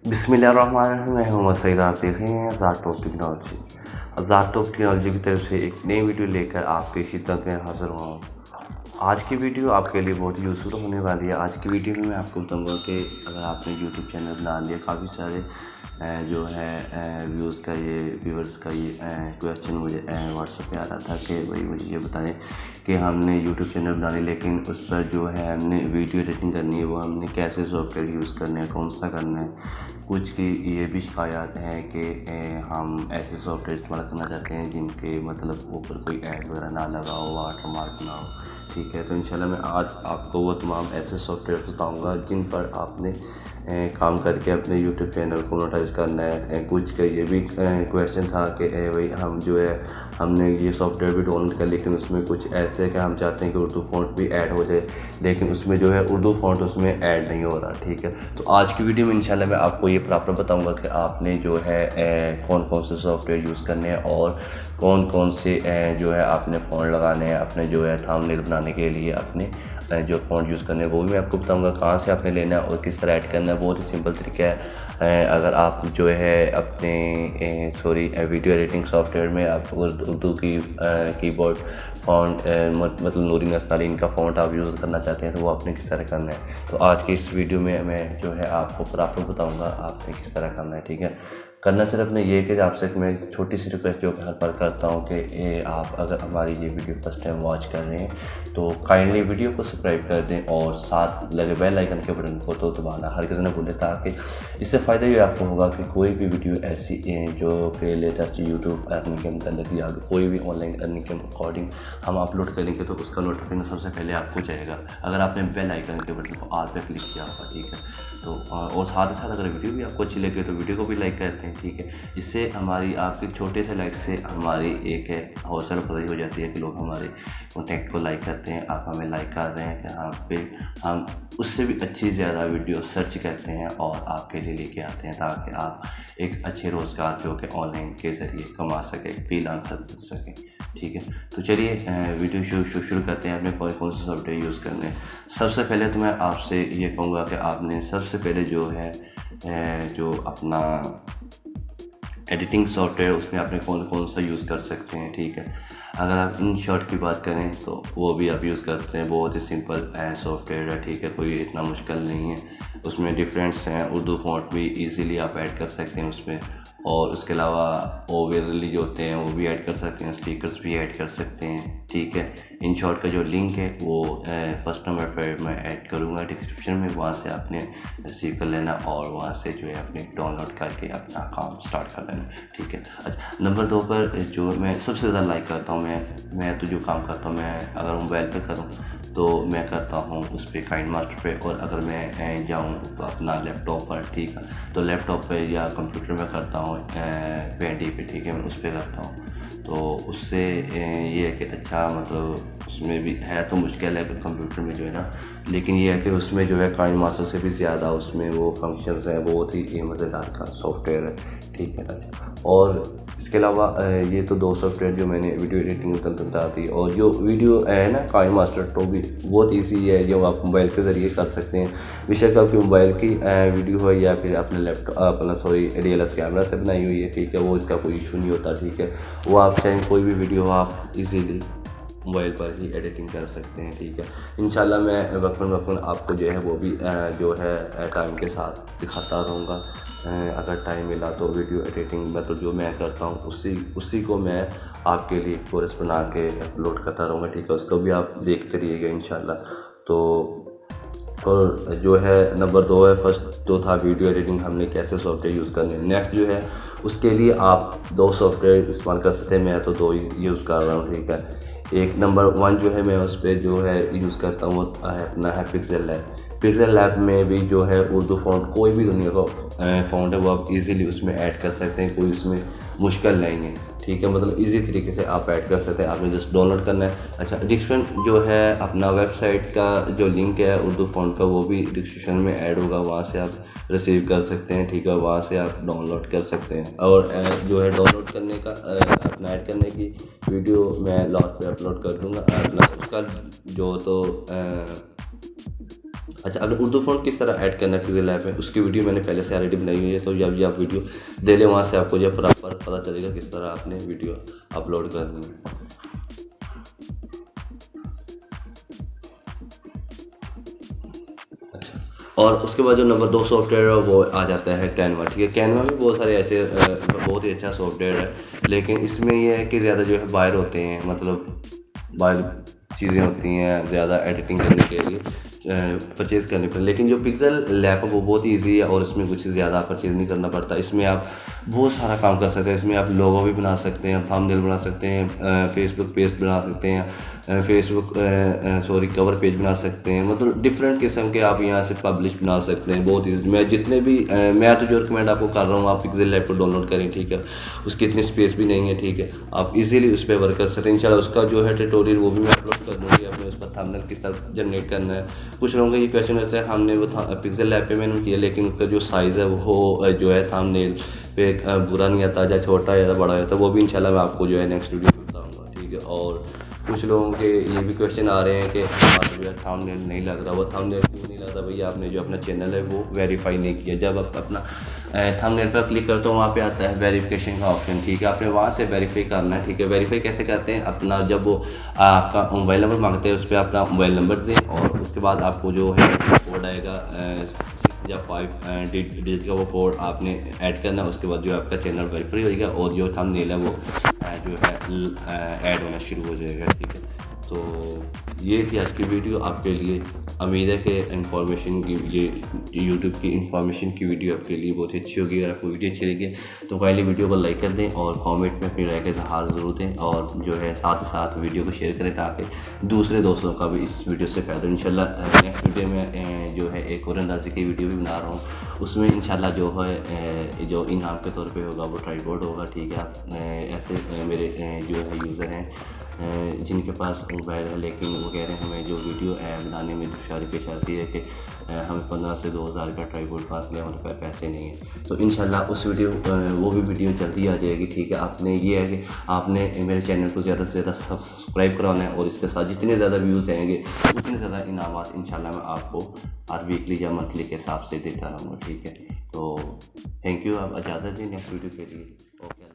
बिस्मिल्लाहिर्रहमानिर्रहीम। मैं हूं सईद आतिफ हैं ज़ाटॉप टेक्नोलॉजी। ज़ाटॉप टेक्नोलॉजी की तरफ से एक नई वीडियो लेकर आपकी खिदमत में हाज़िर हुआ हूँ। आज की वीडियो आपके लिए बहुत यूज़फुल होने वाली है। आज की वीडियो में मैं आपको बताऊंगा कि अगर आपने यूट्यूब चैनल बना लिया, काफ़ी सारे जो है व्यूज़ का ये व्यूअर्स का ये क्वेश्चन मुझे व्हाट्सएप पे आ रहा था कि भाई मुझे ये बताएं कि हमने यूट्यूब चैनल बनाने, लेकिन उस पर जो है हमने वीडियो एडिटिंग करनी है, वो हमने कैसे सॉफ्टवेयर यूज़ करना है, कौन सा करना है। कुछ की ये भी शिकायत हैं कि हम ऐसे सॉफ्टवेयर इस्तेमाल करना चाहते हैं जिनके मतलब ऊपर कोई ऐड वगैरह ना लगा हो, वाटर मार्क ना हो। ठीक है, तो इंशाल्लाह मैं आज आपको वो तमाम ऐसे सॉफ्टवेयर बताऊंगा जिन पर आपने काम करके अपने यूट्यूब चैनल को मोनेटाइज़ करना है। कुछ का ये भी क्वेश्चन था कि भाई हम जो है हमने ये सॉफ्टवेयर भी डाउनलोड कर, लेकिन उसमें कुछ ऐसे है कि हम चाहते हैं कि उर्दू फ़ॉन्ट भी ऐड हो जाए, लेकिन उसमें जो है उर्दू फ़ॉन्ट उसमें ऐड नहीं हो रहा। ठीक है, तो आज की वीडियो में इंशाल्लाह मैं आपको ये प्रॉपर बताऊंगा कि आपने जो है कौन कौन से सॉफ्टवेयर यूज़ करने हैं और कौन कौन से जो है आपने फ़ॉन्ट लगाने हैं अपने जो है थंबनेल बनाने के लिए। अपने जो फ़ॉन्ट यूज़ करने हैं वो भी मैं आपको बताऊंगा कहाँ से आपने लेना है और किस तरह ऐड करना है। बहुत ही सिंपल तरीका है। अगर आप जो है अपने वीडियो एडिटिंग सॉफ्टवेयर में आप उर्दू की कीबोर्ड फ़ॉन्ट मतलब नूरीन अस्तालीन का फ़ॉन्ट आप यूज़ करना चाहते हैं तो वो आपने किस तरह करना है। तो आज की इस वीडियो में मैं जो है आपको प्रॉपर बताऊँगा आपने किस तरह करना है। ठीक है, करना सिर्फ ने ये कि आपसे मैं छोटी सी रिक्वेस्ट जो कि हर बार करता हूँ कि आप अगर हमारी ये वीडियो फर्स्ट टाइम वॉच कर रहे हैं तो काइंडली वीडियो को सब्सक्राइब कर दें और साथ लगे बेल आइकन के बटन को तो दबाना हर किसी ने भूले, ताकि इससे फ़ायदा ये आपको होगा कि कोई भी वीडियो ऐसी जो कि लेटेस्ट यूट्यूब अर्निंग के मतलब या कोई भी ऑनलाइन अर्निंग के अकॉर्डिंग हम अपलोड करेंगे तो उसका नोटिफिकेशन सबसे पहले आपको जाएगा अगर आपने बेल आइकन के बटन को ऑल पे क्लिक किया होगा। ठीक है, तो और साथ ही साथ अगर वीडियो भी आपको अच्छी लगे तो वीडियो को भी लाइक करते हैं। ठीक है, इससे हमारी आपके छोटे से लाइक से हमारी एक हौसला अफजाई हो जाती है कि लोग हमारे कॉन्टेंट को लाइक करते हैं। आप हमें लाइक कर रहे हैं कि हाँ पे हम उससे भी अच्छी ज़्यादा वीडियो सर्च करते हैं और आपके लिए लेके आते हैं, ताकि आप एक अच्छे रोज़गार जो कि ऑनलाइन के ज़रिए कमा सकें, फ्रीलांसर बन सकें। ठीक है, तो चलिए वीडियो शुरू करते हैं। अपने कौन कौन से सॉफ्टवेयर यूज़ करने हैं। सबसे पहले तो मैं आपसे ये कहूँगा कि आपने सबसे पहले जो है जो अपना एडिटिंग सॉफ्टवेयर उसमें आपने कौन कौन सा यूज़ कर सकते हैं। ठीक है, अगर आप इन शॉर्ट की बात करें तो वो भी आप यूज़ करते हैं, बहुत ही सिंपल सॉफ्टवेयर है। ठीक है, कोई इतना मुश्किल नहीं है। उसमें डिफरेंट्स हैं, उर्दू फ़ॉन्ट भी इजीली आप ऐड कर सकते हैं उसमें, और उसके अलावा ओवरली जो होते हैं वो भी ऐड कर सकते हैं, स्टिकर्स भी ऐड कर सकते हैं। ठीक है, इन शॉर्ट का जो लिंक है वो फर्स्ट नंबर पर मैं ऐड करूँगा डिस्क्रिप्शन में, वहाँ से आपने रिसीव कर लेना और वहाँ से जो है अपने डाउनलोड करके अपना काम स्टार्ट कर लेना। ठीक है, अच्छा नंबर 2 पर जो मैं सबसे ज़्यादा लाइक करता हूँ, मैं तो जो काम करता हूँ, मैं अगर मोबाइल पे करूँ तो मैं करता हूँ उस पर काइंड मास्टर पे, और अगर मैं जाऊँ तो अपना लैपटॉप पर। ठीक है, तो लैपटॉप पे या कंप्यूटर में करता हूँ पेंटी पे। ठीक है, मैं उस पर करता हूँ। तो उससे ये है कि अच्छा मतलब उसमें भी है तो मुश्किल है कंप्यूटर में जो है ना, लेकिन ये है कि उसमें जो है काइंड मास्टर से भी ज़्यादा उसमें वो फंक्शंस हैं, बहुत ही मज़ेदार का सॉफ्टवेयर है। ठीक है, अच्छा और इसके अलावा ये तो 2 सॉफ्टवेयर जो मैंने वीडियो एडिटिंग में बता दी, और जो वीडियो है ना काइंड मास्टर तो भी बहुत ईजी है, जो आप मोबाइल के ज़रिए कर सकते हैं। बेशक आपकी मोबाइल की वीडियो हो या फिर अपने लैपटॉप अपना DSLR कैमरा से बनाई हुई है। ठीक है, वो इसका कोई इशू नहीं होता। ठीक है, वो आप चाहे कोई भी वीडियो आप इजीली मोबाइल पर ही एडिटिंग कर सकते हैं। ठीक है, इंशाल्लाह मैं वक्फन आपको जो है वो भी जो है टाइम के साथ सिखाता रहूँगा। अगर टाइम मिला तो वीडियो एडिटिंग मतलब जो मैं करता हूँ उसी को मैं आपके लिए कोर्स बना के अपलोड करता रहूँगा। ठीक है, उसको भी आप देखते रहिएगा इंशाल्लाह। तो और जो है नंबर 2 है, फर्स्ट जो था वीडियो एडिटिंग हमने कैसे सॉफ्टवेयर यूज़ करने हैं। नेक्स्ट जो है उसके लिए आप 2 सॉफ्टवेयर इस्तेमाल कर सकते हैं, मैं तो 2 ही यूज़ कर रहा हूँ। ठीक है, एक नंबर 1 जो है मैं उस पर जो है यूज़ करता हूँ वो है अपना है पिक्सेल लैब। पिक्सेल लैब में भी जो है उर्दू फ़ॉन्ट कोई भी दुनिया का फ़ॉन्ट है वो आप इजीली उसमें ऐड कर सकते हैं, कोई उसमें मुश्किल नहीं है। ठीक है, मतलब इजी तरीके से आप ऐड कर सकते हैं, आपने जस्ट डाउनलोड करना है। अच्छा डिस्क्रिप्शन जो है अपना वेबसाइट का जो लिंक है उर्दू फ़ॉन्ट का वो भी डिस्क्रिप्शन में ऐड होगा, वहाँ से आप रिसीव कर सकते हैं। ठीक है, वहाँ से आप डाउनलोड कर सकते हैं, और जो है डाउनलोड करने का अपना ऐड करने की वीडियो मैं लास्ट पे अपलोड कर दूँगा। अपना उसका जो तो अच्छा, अब उर्दू फ़ॉन्ट किस तरह ऐड करना है पिक्सेल ऐप में, उसकी वीडियो मैंने पहले से ऑलरेडी बनाई हुई है, तो जब ये आप वीडियो दे लें वहाँ से आपको जो प्रॉपर पता चलेगा किस तरह आपने वीडियो अपलोड करनी है। अच्छा, और उसके बाद जो नंबर 2 सॉफ्टवेयर है वो आ जाता है कैनवा। ठीक है, कैनवा में बहुत सारे ऐसे बहुत ही अच्छा सॉफ्टवेयर है, लेकिन इसमें ये है कि ज़्यादा जो है बाहर होते हैं, मतलब बाहर चीज़ें होती हैं ज़्यादा एडिटिंग करने के लिए परचेज़ करने पर। लेकिन जो पिक्सेल लैब है वो बहुत ईजी है और इसमें कुछ ज़्यादा परचेज़ नहीं करना पड़ता। इसमें आप बहुत सारा काम कर सकते हैं। इसमें आप लोगो भी बना सकते हैं, थंबनेल बना सकते हैं, फेसबुक पेज बना सकते हैं, कवर पेज बना सकते हैं, मतलब डिफरेंट किस्म के आप यहाँ से पब्लिश बना सकते हैं बहुत ईजी। मैं जितने भी मैं तो जो रिकमेंड आपको कर रहा हूँ, आप पिक्सेल लैब को डाउनलोड करें। ठीक है, उसकी इतनी स्पेस भी नहीं है। ठीक है, आप इजीली उस पर वर्क कर सकते हैं। इंशाल्लाह उसका जो है ट्यूटोरियल वो भी मैं अपलोड कर दूँगी। आपने उस पर थंबनेल किस तरह जनरेट करना है। कुछ लोगों का ये क्वेश्चन रहता है, हमने वो पिक्सेल लैब पे मैंने किया, लेकिन उसका जो साइज़ है वो जो है थंबनेल पे बुरा नहीं आता, या छोटा या बड़ा होता है, वो भी इंशाल्लाह मैं आपको जो है नेक्स्ट वीडियो में बताऊँगा। ठीक है, और कुछ लोगों के ये भी क्वेश्चन आ रहे हैं कि हमारा जो है थंबनेल नहीं लग रहा। वो थंबनेल क्यों नहीं लग रहा भैया, आपने जो अपना चैनल है वो वेरीफाई नहीं किया। जब आप अपना थंबनेल पर क्लिक करते हो वहाँ पे आता है वेरिफिकेशन का ऑप्शन। ठीक है, आपने वहाँ से वेरीफाई करना है। ठीक है, वेरीफाई कैसे करते हैं, अपना जब वो आपका मोबाइल नंबर मांगते हैं उस पर अपना मोबाइल नंबर दें, और उसके बाद आपको जो है कोड आएगा 6 या 5 डिजिट का, वो कोड आपने ऐड करना है। उसके बाद जो आपका चैनल वेरीफाई होगा और जो थंबनेल है वो जो है ऐड होना शुरू हो जाएगा। ठीक है, तो ये थी आज की वीडियो आपके लिए। उम्मीद है कि इंफॉर्मेशन की ये यूट्यूब की इंफॉर्मेशन की वीडियो आपके लिए बहुत ही अच्छी होगी। अगर आपको वीडियो अच्छी लगी तो काइंडली वीडियो को लाइक कर दें और कमेंट में अपनी राय का इज़हार ज़रूर दें, और जो है साथ ही साथ वीडियो को शेयर करें ताकि दूसरे दोस्तों का भी इस वीडियो से फ़ायदा। इंशाल्लाह नेक्स्ट वीडियो में जो है एक और अंदाज़े की वीडियो भी बना रहा हूँ, उसमें इंशाल्लाह जो है जो इनाम के तौर पे होगा वो ट्राइपॉड होगा। ठीक है, ऐसे मेरे जो है यूज़र हैं जिनके पास मोबाइल है, लेकिन वो कह रहे हैं हमें जो वीडियो बनाने में दुश्वारी पेश आती है कि हमें 15 से 2000 का ट्राइपॉड पास लिया, हमारे पास पैसे नहीं हैं। तो इंशाल्लाह उस वीडियो वो भी वीडियो जल्दी आ जाएगी। ठीक है, आपने ये है कि आपने मेरे चैनल को ज़्यादा से ज़्यादा सब्सक्राइब करवाना है, और इसके साथ जितने ज़्यादा व्यूज़ आएंगे उतने ज़्यादा इनामात इंशाल्लाह मैं आपको हर वीकली या मंथली के हिसाब से देता रहूँगा। ठीक है, तो थैंक यू, आप इजाज़त दें नेक्स्ट वीडियो के लिए। ओके।